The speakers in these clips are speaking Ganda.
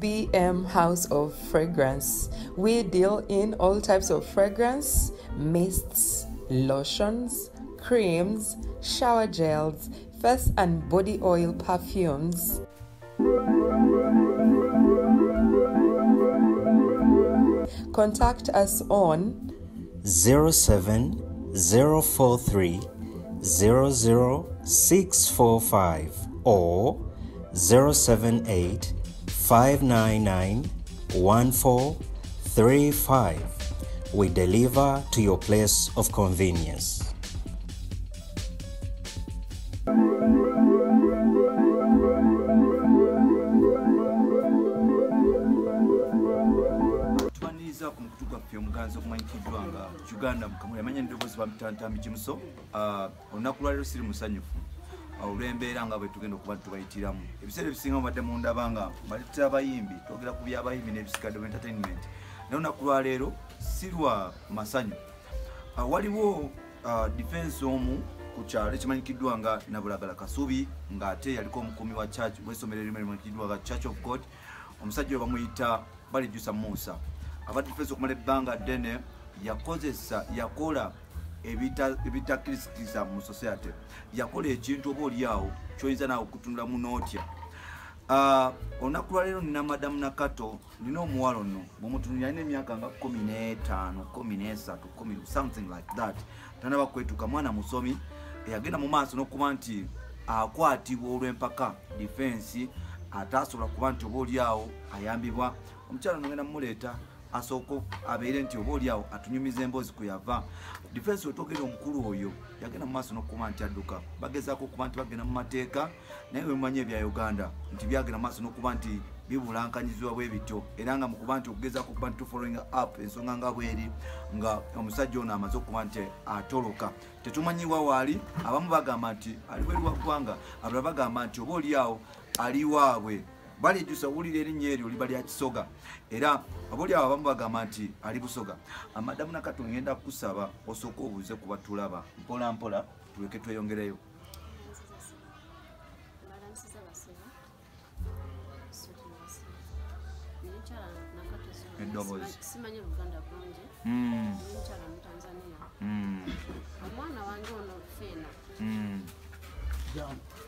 SBM House of Fragrance. We deal in all types of fragrance, mists, lotions, creams, shower gels, face and body oil perfumes. Contact us on 07043 00645 or 078 599 1435. We deliver to your place of convenience. Uganda Mukamooli amanya ndobozi bamutantami kimuso olunaku lwaleero siri musanyufu olw'embeera nga bwe tugenda okuba tubayitiramu ebiseera ebisinga mubadde mundabanga mbaleta abayimbi twogera ku byabayimbi n'ebisikadde mu entertainment naye olunaku lwaleero si lwa masanyu waliwo defense omu ku kyalo ekimanyikiddwa nga Nabulagala Kasubi ng'ate yaliko omukuumi wa church w'essomero erimu erimanyikiddwa nga Church of God omusajja oyo bamuyita Balijusa Musa aba defense okumala ebbanga ddene yakola ebitakirisikiriza mu society yakola ekintu oba oliawo kyoyinza naawe okutunula munootya olunaku lwaleero nina madamu Nakato nina omuwala ono bwemutunulira alina emyaka nga 15 13 something like that tanaba kwetuka mwana musomi eyagenda mu maaso n'okuba nti akwatibwa olw'empaka defense ataasobola kuba nti oba oliawo ayambibwa omukyala nogenda mumuleeta asoko abeere nti oba oliawo atunyumiza emboozi kwe yava defense wetwogera omukulu oyo yagenda mu maaso n'okuba nti adduka bagezaako okuba nti bagenda mu mateeka naye wemumanyi ebya Uganda nti byagenda mu maaso n'okuba nti bibulankanyizibwa bwe bityo era nga mukuba nti okugezaako okuba nti following up ensonga nga bweri nga omusajja ono amaze okuba nti atoloka tetumanyiwa waali abamu bagamba nti ali bweri wa ggwanga abalala bagamba nti oba oliawo ali waabwe Balijusa wulira erinnya eryo liba lya Kisoga era aboli abo abamu bagamba nti ali Busoga. Madamu Nakato ngenda kusaba osooka obuuze kuba tulaba mpola mpola tuleke tweyongereyo. Simanyi Uganda bulungi. Nkyala mu Tanzania. Omwana wange ono Fena.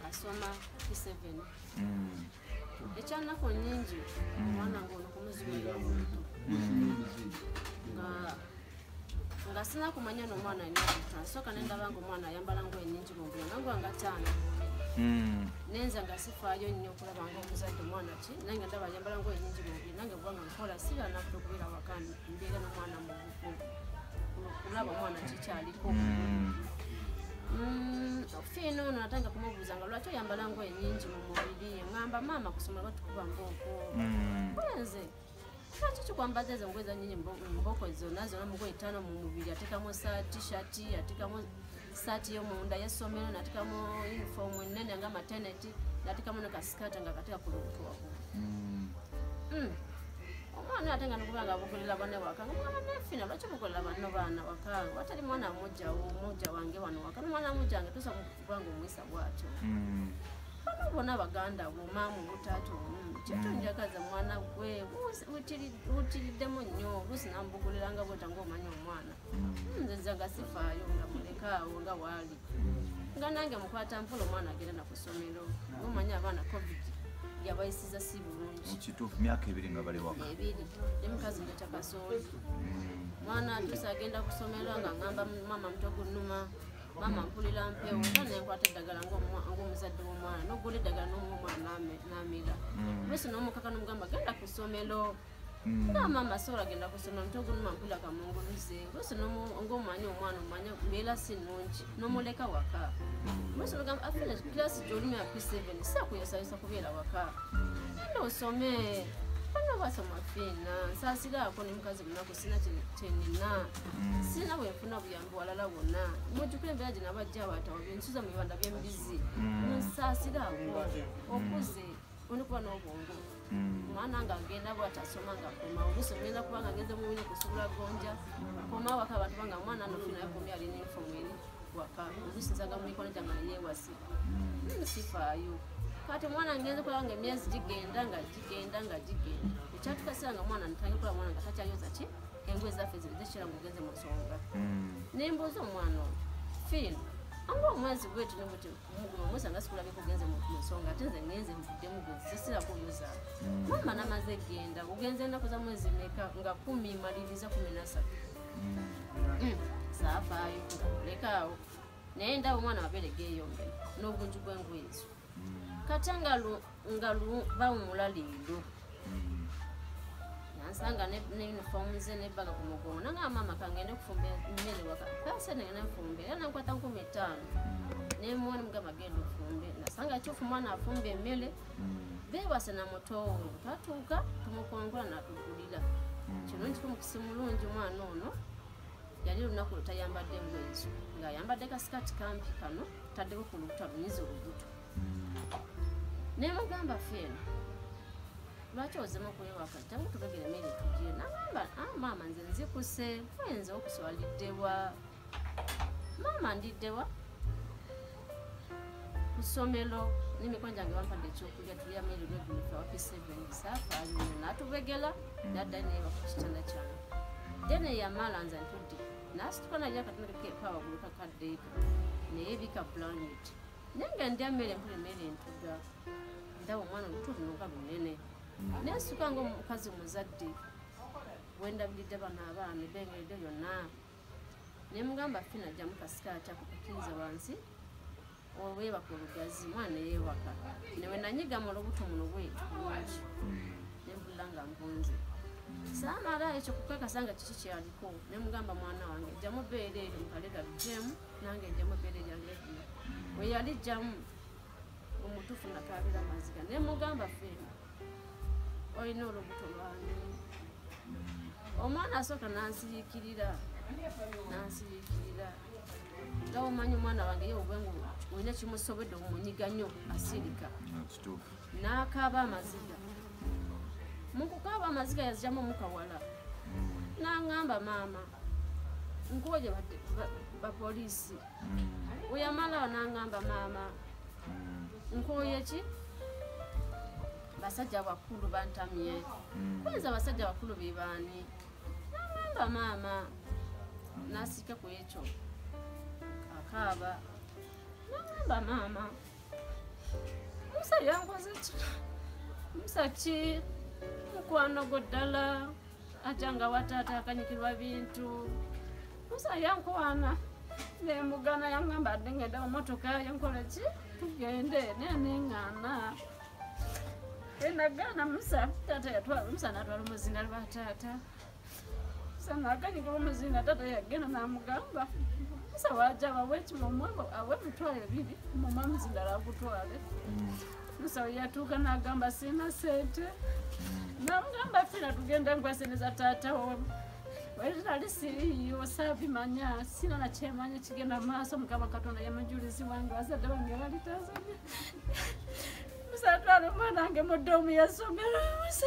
Asoma P7. Ekyannako nnyingi omwana ng'ono ku Museveni Yankwatta nga sina kumanya n'omwana alina Yankwatta nsooka ne ndaba ng'omwana ayambala ngoye nnyingi mu bula nange nga ttaano nenza nga sifaayo nnyo okulaba ng'omuzadde omwana ki naye nga ndaba ayambala ngoye nnyingi mu bula nange bwanga nkola sibalanakuta okubeera waka mbeera n'omwana mu kulaba omwana kikyaliko Fino ono natanga kumubuuza nga lwaki oyambala ngoye nnyingi mu mubiri ngamba maama kusomera batukuba mboko bwenze lwaki kikwambaza ezo ngoye zannyingi mboko zonna mu ngoye 5 mu mubiri atekamu t-shirt atekamu saati y'omunda y'essomero natekamu uniform ennene nga maternity natekamu ne kasikata nga kateka ku lubuto wako omwana atenga nokuba nga bukolera banne waka ngomwana nefina lwaki bukolera banno baana waka watali mwana mujja wange wano waka nomwana mujja wange tusa kubanga omwisa bwatyo bano bona Baganda bumaamu butato kintu njagaza mwana gwe wutiriddemu nnyo oluusi nambuguliranga bweta ng'omanya omwana nze nga sifaayo nga mulekaawo nga waali nga nange mukwata mpola omwana agenda nakusomero ng'omanya abaana covid yabayisiza si bulungi kituufu myaka 2 nga bali waka 2 ne mukazi ndeta kasooli mwana atuusa agenda kusomero nga ngamba mama mutogunuma mama mpulira mpewo nga nenkwata eddagala ng'omuzadde w'omwana n'ogula eddagala n'omwana n'amira bwesi n'omukaka n'omugamba genda ku ssomero nga mama sobola agenda kusomero mutogunuma mpulira kamunguluze bwesi ng'omanyi omwana omanya mbeera si nnungi n'omuleka waka bwesi n'ogamba afina kilasi gy'olimu ya P7 si akuyosayosa kubeera waka enda osome bano basoma Fina nsaasiraako ne mukazi munaku sina kyenina sina bwenfuna buyambi walala wonna mujjukira embeera gye nabajja abaatawo byensuza mu bibanda by'embizi nsaasiraako okuze onikuba n'obwongo omwana nga agenda bwatasoma nga koma oluusi ogenda kuba nga ageze mu wini kusubula gonja koma waka abantu banga omwana anofina yakombi alina inifomu eri waka oluusi nsaga mu mikono gyange neyeewasi sifaayo kati mwana ngenze kulaba ng'emyezi gigenda nga ekyatukasira nga mwana ntange kulaba mwana nga takyayoza ki engoye zaffe zikira ng'ogenze mu nsonga nembuuza omwana oyo fiino anga omwezi gwetu nemuti omwezi nga sikulabeko ogenze mu nsonga ate nze ngenze nvuddemu gwezisira kuyoza mama namaze genda ogenze ennaku za mwezi meka nga 10 maliriza 13 saafaayo lekaawo naye ndaba omwana wabeere geeyombe n'obungi bw'engoye ezo kati nga bawumula leero nansanga ne uniform ze nebbaga ku mugongo nanga mama kangende kufumba mmere waka pasa nengenda nfumbe era nankwata 15 nemwona mugamba genda ofumbe nasanga kyofu mwana afumbe emmere beewase na mutowo twatuuka tumukongola natugulira kino nkikumukusi mulungi mwana ono yali olunaku lutayambadde engoye ezo ng'ayambadde kasikati kampi kano taddeko ku lubuto alunyiza olubuto nemugamba feeno lwaki ozemu okwewaka tangu tubegera emmere tugire nagamba maama nze nzikuse kwenza okuswaliddewa maama ndiddewa ku ssomero n'emikono gyange bampadde ekyokulya tulya mmere lwegulifa wapi 7 saafaayo natubegera nadda neeba ku kitanda kyange dene yamala nze ntudde nasituka naye akatoneka wagulu kakaddeeko naye ebika blanket naye nga ndya mmere mpula emmere entuga ndaba omwana olutuufu nonga lunene nesituka ngaomukazi muzadde wendabiridde bano abaana ebengeredde yonna nemugamba fina ajjamu kasikaati ako kakiriza wansi oweebaka olugazi mwana yeewaka newe nanyiga mu lubuto muno bwetu bulungi nembulira nga mpunze saamala ekyo kukakasa nga kiki kyaliko nemugamba mwana wange ejjamu bbeere eryo mukalega jemu nange ejjamu bbeere eryange we yali jjamu omutuufu nakaabira amaziga nemugamba feena olina olubuto lwange omwana asooka nansiriikirira nga omanyi omwana wange ye obwengu olina kimusobedde omunyiga nnyo asirika n'akaaba amaziga mukukaaba amaziga yazijjamu omukawala n'aŋŋamba maama nkoje bapoliisi weyamalawo n'aŋŋamba maama nkoye ki basajja bakulu bantamye kwenza abasajja bakulu be baani n'aŋŋamba maama n'asika ku ekyo akaaba n'aŋŋamba maama musa yankoze ki musa ki mukwano gwo ddala ate nga wataata akanyikirwa bintu musa yankwana nemugana yaŋŋamba adde ngenda mu motoka yankole ki tugende neneŋŋaana enagaana musa taata yatwala musa natwala omuzinga lwa taata musa nakanyikirwa omuzinga taata yagenda namugamba musa wajja bawe ekimumwe awe emitwalo 2 mumwe omuzinga lagutwale musa yatuuka nagamba sina sente namugamba fina tugenda nkwaseneza taata waitali siriyo saabimanya sina nakyemanya kigenda maaso mukama katonda yamujulizi wange bazadde bange bali Tanzania musa atwala omwana wange mu ddoomu yasomero musa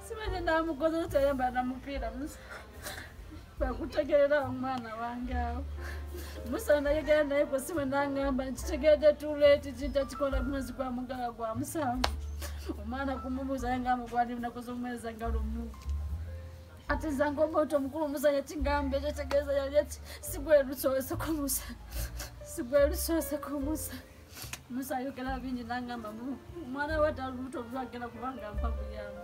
simanye namugoza tayambala namupiira musa bakutegerera omwana wange awo musa nayegera naye kwesiwe naŋŋamba nkitegedde tuleeti kintakikola mwezi gwa mugala gwa 7 omwana kumubuuza nga mugwali lunaku z'omwezi nga lumu ate zange omuntu omukulu musa yakigamba ekyo tegeeza yali ati sigwerusooseko musa musa ayogera bingi naŋŋamba omwana wata lubuto lwagera kubanga mpa buyamba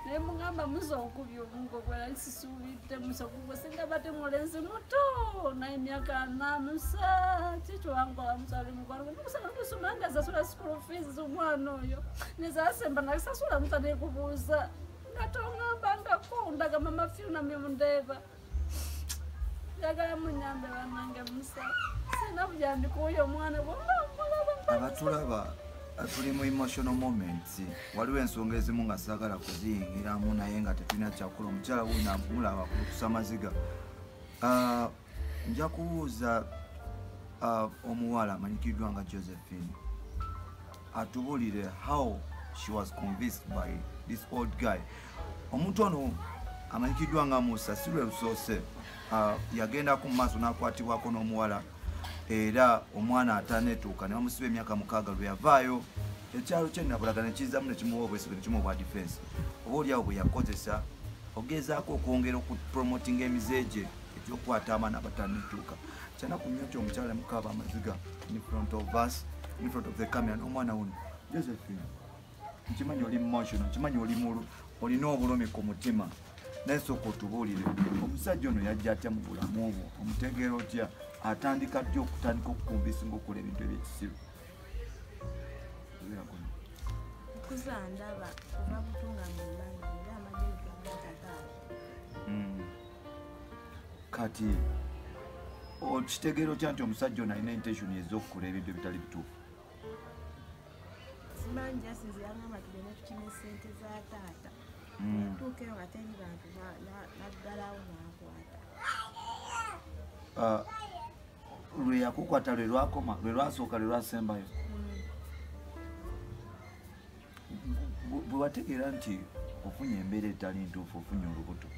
naye mugamba musa okubya obungo bwera sisuubidde musa kugwe singa bate mulenzi muto naye emyaka 4 musa kikyowankola musa ali mukwano musa nakusoma nga sasula school fees omwana oyo nezasemba nasasula musa nekubuuza nga toŋŋambangako ndaga mama fiuna mimundeeba njagala munyambe banange musa sina buyambika oyo omwana abatulaba tuli mu emotional moments waliwo ensonga ezimu nga saagala kuziyingiramu naye nga tetulina kyakula omukyala wuna mulaba kulukusa maziga nja kubuuza omuwala amanyikiddwa nga Josephine atubulire how she was convinced by this old guy. Omuntu ono amanyikiddwa nga Musa si lwe lusoose yagenda ku maaso n'akwatibwako n'omuwala era omwana atanetuuka ne bamusiba emyaka 6 lwe yavaayo ekyalo kye nabulaga ne kizzamu ne kimuwa obwesige ne kimuwa obwa defense oba oliawo bwe yakozesa ogezaako okwongera okupromoting emizeegye ekyokukwata abaana abatanetuuka kyana ku nnyo kyomukyala mukaaba amaziga in front of us, in front of the camera n'omwana wuno Josephine nkimanyi oli emotional nkimanyi oli mulu olina obulumi ku mutima naye sooka otubuulire omusajja ono yajja atya mu bulamu obwo omutegeera otya atandika ddi okutandika okukumbisa ngaokola ebintu ebyekisiru okuzandaba kuba butunga mu mmanyi era amagezi gamatataala kati okitegeera otya nti omusajja ono alina intention ez'okukola ebintu ebitali bituufu simanyi jasinze yagamba tugende tukime sente za taata tuuka eyo nga teri bantu naddalawo nakwata lwe yakukwata lwe lwakoma lwe lwasooka lwe lwasembayo bwe wategeera nti ofunye embeera etali ntuufu ofunye olubuto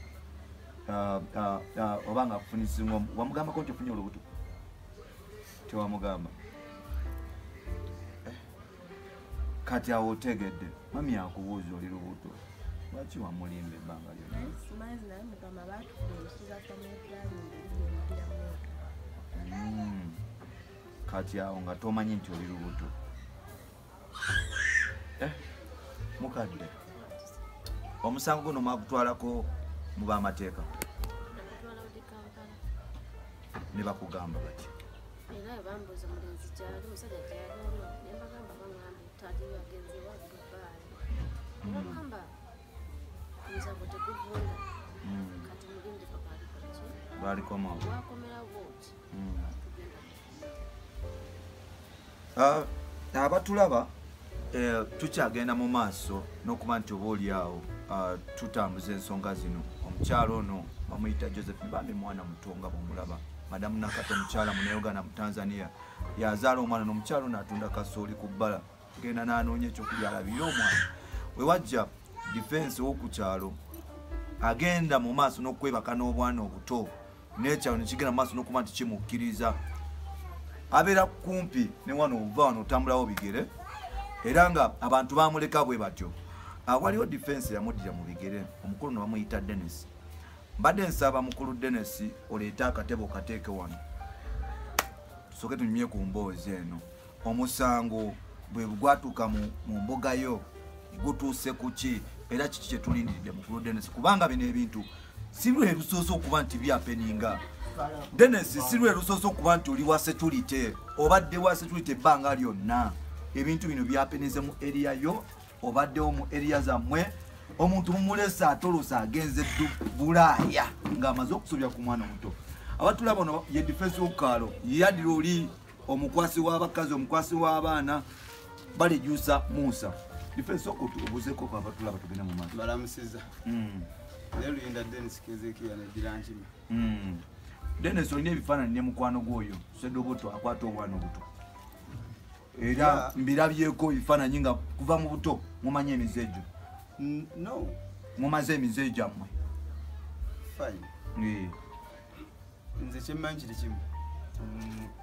oba nga akufunisinga wamugambako nti ofunye olubuto tewamugamba kati awo otegedde mami akubuuza oli lubuto lwaki wamulimba ebbanga lyonna kati awo nga tomanyi nti oli lubuto mukadde omusango guno mwagutwalako mu b'amateeka ne bakugamba bati era bambuza mulenzi kyali musajja kyali ne bagamba bangamba taati yagenze wadubaali bagamba musango tekuvunda kati mugende baalikoma wakomera bwoti abatulaba tukyagenda mu maaso n'okuba nti oba oli awo tutambuza ensonga zino omukyalo ono bamuyita Josephine bambi mwana muto nga bwomulaba madamu Nakato omukyala munauganda mu Tanzania yazaala omwana n'omukyalo n'atunda kasooli ku bbala genda n'anoonya ekyokulya alabire omwana we wajja defense w'oku kyalo agenda mu maaso n'okwebaka n'obwana obuto n'ekyalo nekigenda mu maaso n'okuba nti kimukkiriza abeera kumpi ne wano ova wano otambulawo bigere era nga abantu bamuleka bwe batyo waliwo defense yamuddira mu bigere omukulu ne bamuyita Dennis mbadde nsaba mukulu Dennis oleeta akatebe okateeke wano tusooke tunyumye ku mboozi eno omusango bwe gwatuuka mu mbuga yo gutuuse ku ki era kiki kye tulindiridde mukulu Dennis kubanga bino ebintu si lwe lusoose okuba nti byapeninga Dennis si lwe lusoose okuba nti oli wa security obadde wa security ebbanga lyonna ebintu bino byapenize mu area yo obaddewo mu area zammwe omuntu mumulesa atolosa agenze Bulaaya ng'amaze okusobya ku mwana omuto abatulaba ono ye defense w'okukaalo yadira oli omukwasi w'abakazi omukwasi w'abaana balijusa Musa defense okutubuzeeko kwa abatulaba tugenda mu maaso balamusiza Luyinda Dennis Kezekiya nedira nkima Dennis olina ebifaananyi ne mukwano gwoyo Sedoboto akwata obwana obuto era mbirabyeko ebifaananyi nga kuva mu buto mumanye emizeejo no mumaze emizeejo ammwe fine nze kyemmanyi kiri kimu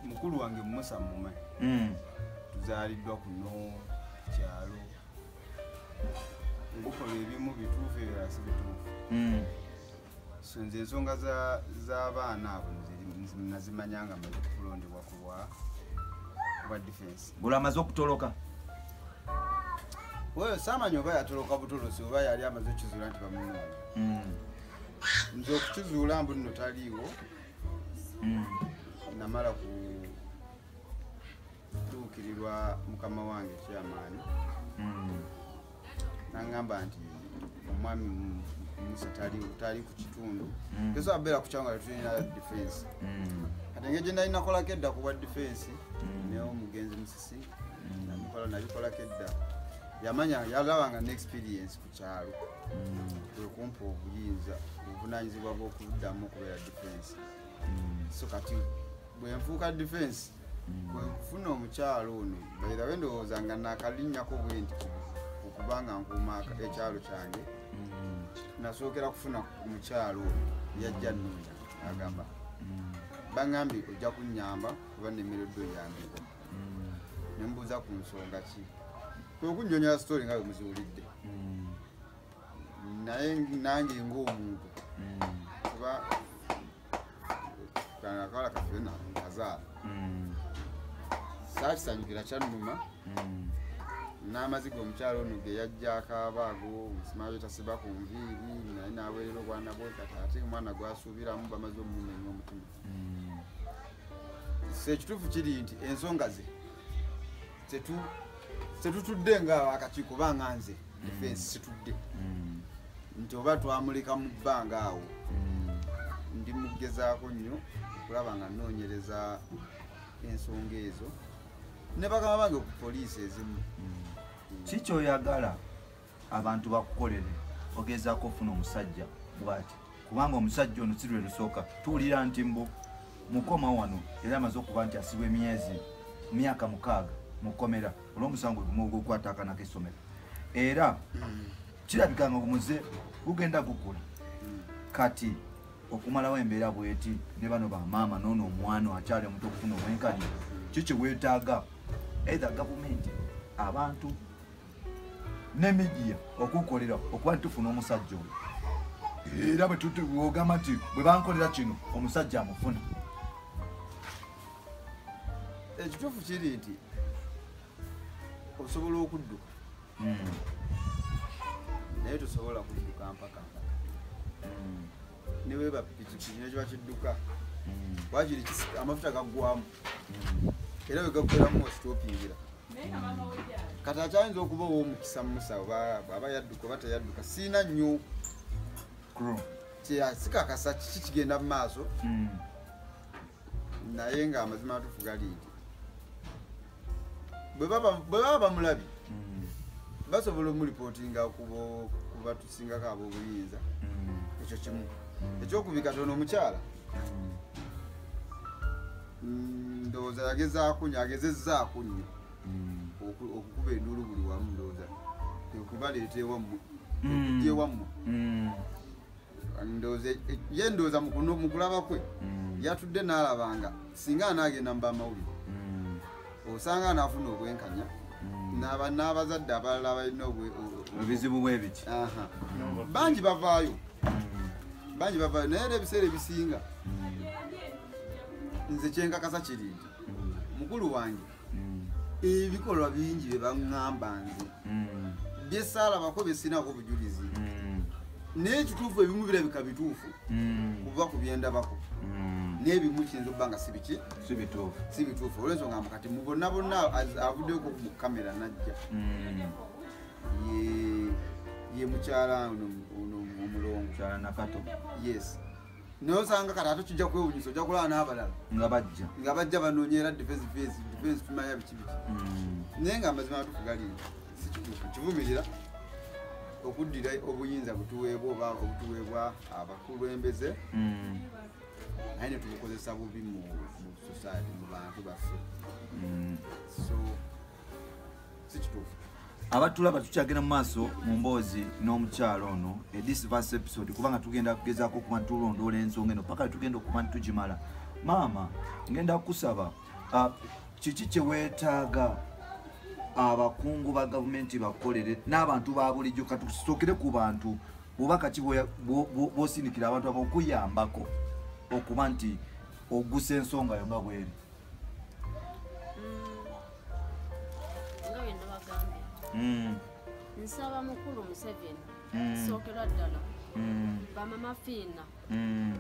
mukulu wange Musa mumanyi tuzaaliddwa kuno kyalo ngukola ebimu bituufu ebirala si bituufu so nze ensonga z'abaana abo nazimanyanga maze kulondebwa kubwa defense buli amaze okutoloka wewe samanyi oba yatoloka butolosi oba yali amaze okukizuula nti bamunoonya nze okukizuula mbu nno taliiwo namala kutuukirirwa mukama wange kyamaani nangamba nti omwami Musa tali ku kitundu teso abeera ku kyanga tulina defense ate ng'egye nali nakolako edda kubwa defense naye omugenzi Musisi nabikola kedda yamanya yalabanga n'experience ku kyalo kwe kumpa obuyinza obuvunanyizibwa bw'okuddamu okubeera defense so kati bwe nfuuka defense bwe nkufuna omukyalo ono baira we ndowooza nga nakalinnyako bwe nti okubanga nkuuma ekyalo kyange nasookera kufuna omukyalo yajja nnoonya agamba bangambye ojja kunnyamba kuba nnemereddwa oyambibwa ne mbuuza ku nsonga ki okunnyonnyola story nga bwe muziwulidde naye nange ng'omuntu kuba akawala kaffe nkazaala saakisanyukira kyannuma n'amaziga omukyalo ono ge yajja akabaago musimayo tasiba ku nviiri naye n'aweerera obwana bwe kati ate omwana gwasuubiramu bamaze omumenya omutima ekituufu kiri nti ensonga ze tetutudde nga akakiiko banga nze defense situdde nti oba twamuleka mu bbanga awo ndimugezaako nnyo okulaba nga nnoonyereza ensonga ezo ne bagamba bange ku poliisi ezimu kikyoyagala abantu bakukolere ogezaako ofuna omusajja bwati kubanga omusajja ono si lwe lusooka tuwulira nti mbu mukoma wano era amaze okuba nti asibwa myaka 6 mu kkomera olw'omusango gumu ogw'okukwata akaana k'essomero era kirabika nga omuze gugenda gukula kati okumalawo embeera bweti ne bano bamaama noono omwana akyali omuto okufuna obwenkanya kiki weetaaga either gavumenti abantu ne midiya okukolera okuba ntufuna omusajja oyo era bwogamba nti bwe bankolera kino omusajja amufuna ekituufu kiri nti osobola okudduka naye tosobola kudduka mpaka ne weba pikipiki nekiba kidduka wakiri amafuta gaggwamu era wegaggweramu ositopingira kati akyayinza okuba ow'omukisa musawo aba yadduka oba teyadduka siina nnyo sikakasa kiki kigenda mu maaso naye nga amazima matuufu gali nti bwe baba bamulabi basobola omulipootinga kuba tusingako ab'obuyinza ekyo kimu ekyokubiri katono omukyala ndowooza yagezezzaako nnyo okukuba enduulu buli wamu ndowooza okubaleeta ewammwe okujja ewammwe ndowooza ye ndowooza mu kulaba kwe yatudde n'alabanga singa anaagenda mu bamawulire osanga anaafuna obwenkanya n'abazadde abalala balina ebizibu bwebiki bangi bavaayo naye era ebiseera ebisinga nze kyenkakasa kiri nti mukulu wange ebikolwa bingi bye baŋŋamba nze byesaalabako byesinaako bujulizi naye ekituufu ebimu birabika bituufu kuva ku byendabako n'ebimu kiyinza okuba nga si bituufu olw'ensonga mukati mu bonna avuddeko mu kamera najja ye mukyala omulongo yes naye osanga kati ate kijja kwewunyisa ojja kulaba n'abalala nga bajja banoonyera defense tumanya biki naye nga amazima matuufu gali si kituufu kivumirira okuddira obuyinza butuweebwa oba obutuweebwa abakulembeze naye ne tubukozesa bubi mu society mu bantu baffe so si kituufu abatulaba tukyagenda mu maaso mu mboozi n'omukyalo ono this verse episode kubanga tugenda kugezaako okuba ntulondoola ensonga eno paka tugenda okuba ntugimala maama ngenda kukusaba kiki kyeweetaaga abakungu ba gavumenti bakolere n'abantu ba bulijjo katusookere ku bantu bubaka ki bw'osindikira abantu abo okuyambako okuba nti ogusa ensonga yo nga bweri nga bwe nabagambye nsaba mukulu Museveni sookera ddala bamama fiina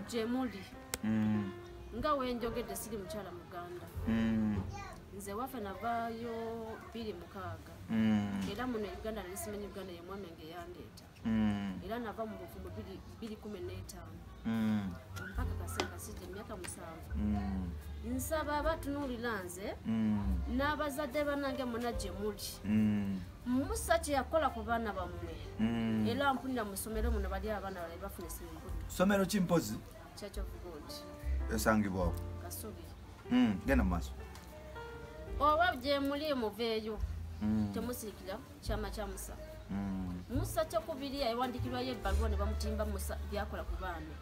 gye muli nga wenjogedde siri mukyala muganda nze waffe navaayo 26 era muno Uganda nali simanyi Uganda ye mwami nge yandeeta era nava mu bufumbo 2015 mpaka kaseera kasijja emyaka 7 nsaba abatunuulira nze n'abazadde bannange muna gye muli musa kye yakola ku baana bammwe era mpulira mu ssomero muno bali abaana balali bafuna esimumpuddu ssomero kimpozi Church of God esangibwawo Kasubi genda mu maaso oba gye muli muveeyo temusirikira kyama kya Musa Musa kyokubiri yawandikirwayo ebbaluwa ne bamutimba Musa byakola ku baana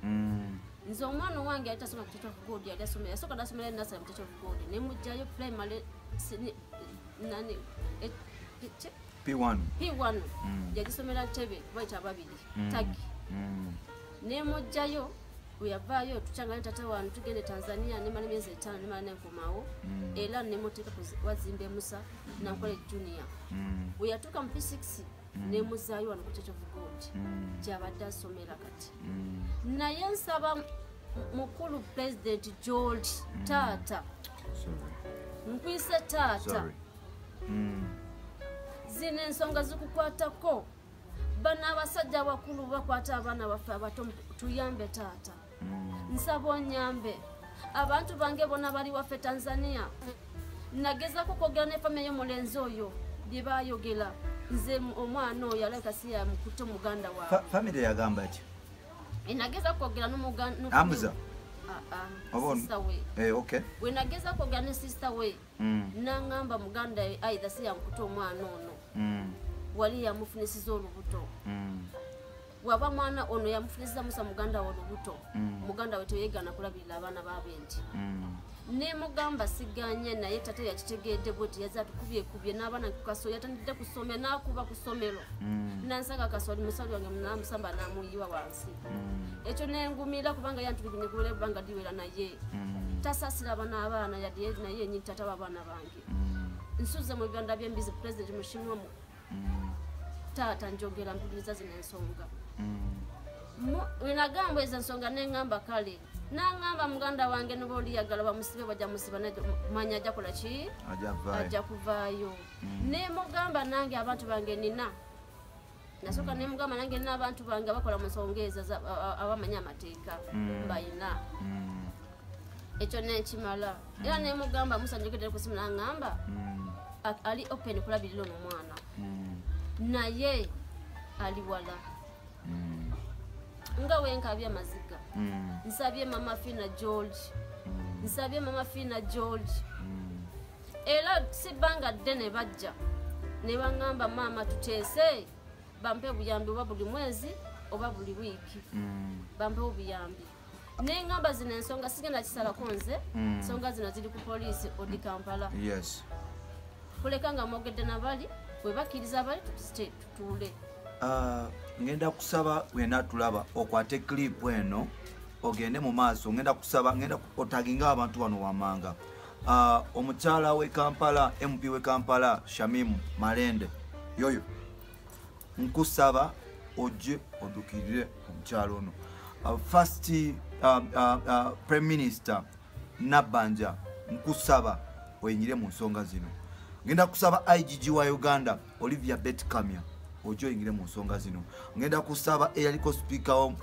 nze omwana wange yali tasoma ku Church of God yali asomera yasooka nasomera nasala mu Church of God ne mujjayo primary nani P1 yagisomera Ntebe bayita ababiri tagi ne mujjayo uyavaayo tukyangala tata wanu tugende Tanzania nemala emyezi 5 nemala nenkomawo era nemuteeka wazimbe Musa nakola junior uyatuuka mu P6 nemuzaayo wano ku Church of God gyabadde asomera kati naye nsaba mukulu President George taata nkwise taata zino ensonga zikukwatako bano abasajja abakulu bakwata abaana baffe abato tuyambe taata nsaba onyambe abantu bange bonna bali waffe Tanzania nagezako kwogera ne family y'omulenzi oyo bye baayogera nze omwana oyo alabika si yamukutte muganda waabwe family yagamba ki nageza kwogera Amuza sister we okay we nageza kwogera ne sister we nangamba muganda aidha si yamukutte omwana ono wali yamufunisiza olubuto waba mwana ono yamufunisiza Musa muganda Olubuto muganda we teyegana kulabirira abaana babenti ne mugamba siganye naye tate yakitegedde bweti yaza tukubye n'abaana kukaso yatandidde kusomera nakuba kusomero nansanga kasoli musali wange namusamba namuyiwa wansi ekyo nengumira kubanga yantubinye kubule banga diwera naye tasasira abaana yadiye naye nyi tata w'abaana bange nsuze mu Uganda byembizi president mushimwa mu tata njogera mpuliriza zino ensonga winagamba ezo ensonga nengamba kale nangamba muganda wange noboli yagala bamusibe bajja musiba manya ajja kola ki ajja kuvaayo ne mugamba nange abantu bange nina nasoka ne mugamba nange nina abantu bange bakola mu nsonga ezo abamanya amateeka mbayina ekyo nekimala era ne mugamba Musa njogedde ku simu nangamba ali open kulabirira omwana naye ali wala nga wenkabya maziga nsabye mama Fina George era sibanga ddene bajja ne bangamba mama tuteese bampe buyambi oba buli mwezi oba buli wiiki bampe obuyambi nengamba zino ensonga sigenda kisalako nze ensonga zino ziri ku poliisi odi Kampala kulekanga mwogedde nabali bwe bakkiriza bali tutuule ngenda kusaba wena tulaba okwate clip eno ogende mu maaso ngenda kusaba ngenda otaginga abantu bano wamanga omukyala we Kampala MP we Kampala Shamimu Malende yoyo nkusaba oje odukirire omukyala ono first Prime Minister Nabanja nkusaba oyinyire mu nsonga zino ngenda kusaba IGG wa Uganda Olivia Betkamya ojo ingire mu nsonga zino ngenda kusaba eyaliko speaker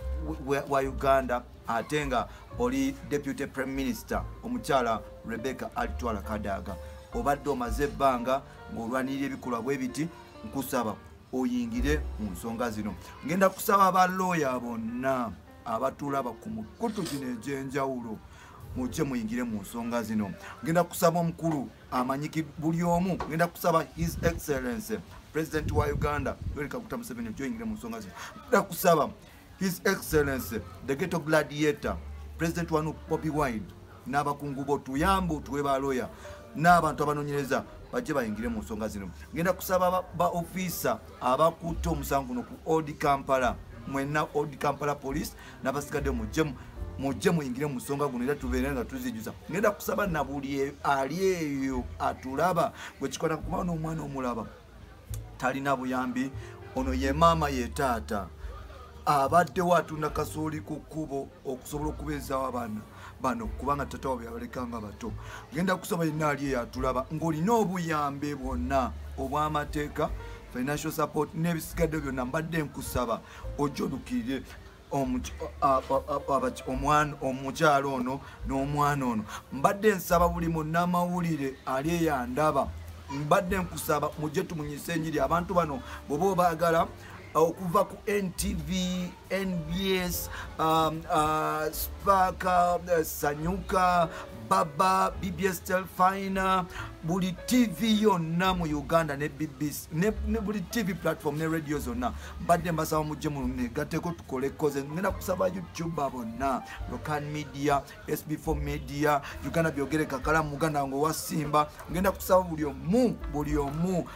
wa Uganda atenga oli deputy prime minister omukyala Rebecca Alitwala Kadaga obadde omaze ebbanga ng'olwanirira ebikolwa bwe biti nkusaba oyingire mu nsonga zino ngenda kusaba abalooya bonna abatulaba ku mukutu gino egy'enjawulo mujje muyingire mu nsonga zino ngenda kusaba omukulu amanyiki buli omu ngenda kusaba his excellency President wa Uganda Yoweri Kaguta Museveni joyingire mu nsonga zino ngenda kusaba his excellency the ghetto gladiator President wanu Bobby Wine n'abakungu bo tuyambu tuwe baloya n'abantu abanonyereza bajje bayingire mu nsonga zino ngenda kusaba ba officer abakutte omusango no ku Old Kampala mwena Old Kampala police n'abasigadde mujje muyingire mu nsonga guno era tubeere nga tuzijuza ngenda kusaba na buli ali eyo atulaba gwe kikona kuba n'omwana omulaba talina buyambi ono ye mama ye taata abadde watunda kasooli ku kkubo okusobola okubeezaawo abaana bano kubanga tata wabe yabalekanga bato ngenda kusaba yenna ali eyo atulaba ng'olina obuyambe bwonna obw'amateeka financial support n'ebisigadde byonna mbadde nkusaba ojja odukirire omukyalo ono n'omwana ono mbadde nsaba buli munnamawulire ali eyo andaba mbadde nkusaba mujje tumunyise enjiri abantu bano bw'oba obaagala okuva ku NTV, NBS, Spark, Sanyuka, Baba, BBS Telfina, buli TV yonna mu Uganda ne BBC ne buli TV platform ne radio zonna badde mbasaba mujje mu negateko tukole koze ngenda kusaba YouTube abonna local media SB4 media Uganda byogere kakala mu Uganda ngo wasimba ngenda kusaba buli omu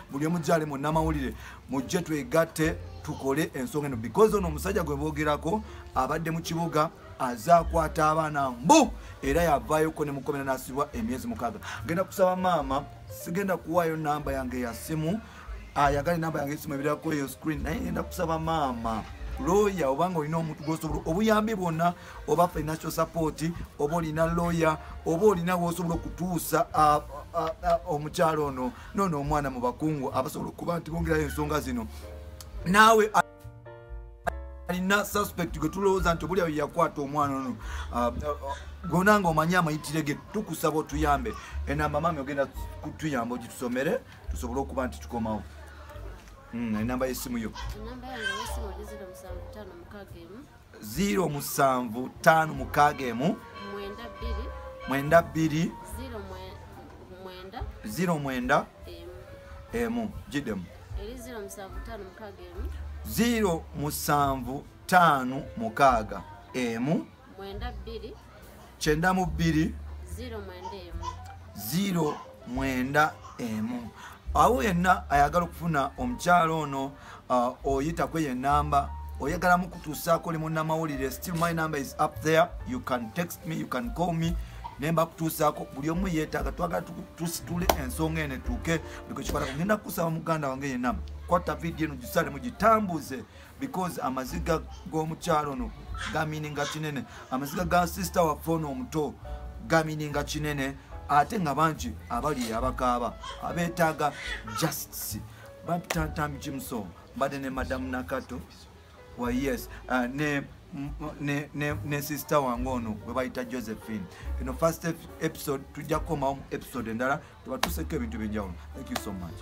jale mu namawulire mujje twegatte tukole ensonga eno because ono omusajja gwe boogerako abadde mu kibuga azakwata abaana mbu era yavaayo ko ne mukomera nasibwa emyezi 6 ngenda kusaba maama sigenda kuwaayo namba yange ya simu ayagala namba yange simu ebirako yo screen naye ngenda kusaba maama lawyer obanga olina omuntu gwosobola obuyambi bwonna oba financial support oba olina lawyer oba olina wosobola okutuusa omukyalo ono nono omwana mu bakungu abasobola okuba nti bongerayo ensonga zino naawe alina suspect gwe tulowooza nti obulyawo yakwata omwana ono gonanga omanye amayitire ge tukusaba otuyambe enamba mami ogenda kutuyamba ogitusomere tusobole okuba nti tukomawo enamba y'essimu yo 075 92 09 emu giddemu 075 emu 92 09 emu awo yenna ayagala okufuna omukyalo ono oyita kweyo namba oyagala mukutuusaako oli munnamawulire still my number is up there you can text me you can call me nemba kutuusaako buli omu yeetaaga twagala tusitule ensonga eno etuuke biko kikwatako ngenda kukusaba muganda wange yenna kwata vidiyo eno gisale mugitambuze because amaziga g'omukyalo ono gamininga kinene amaziga ga sister waffe ono omuto gamininga kinene ate nga bangi abali abakaaba abeetaaga justice bampitantambi kimuso mbadde ne madamu nakato wa yes ne sister wange ono gwe bayita Josephine eno first episode tujja kukomawo mu episode endala tubatuseko ebintu ebyenjawulo. Thank you so much.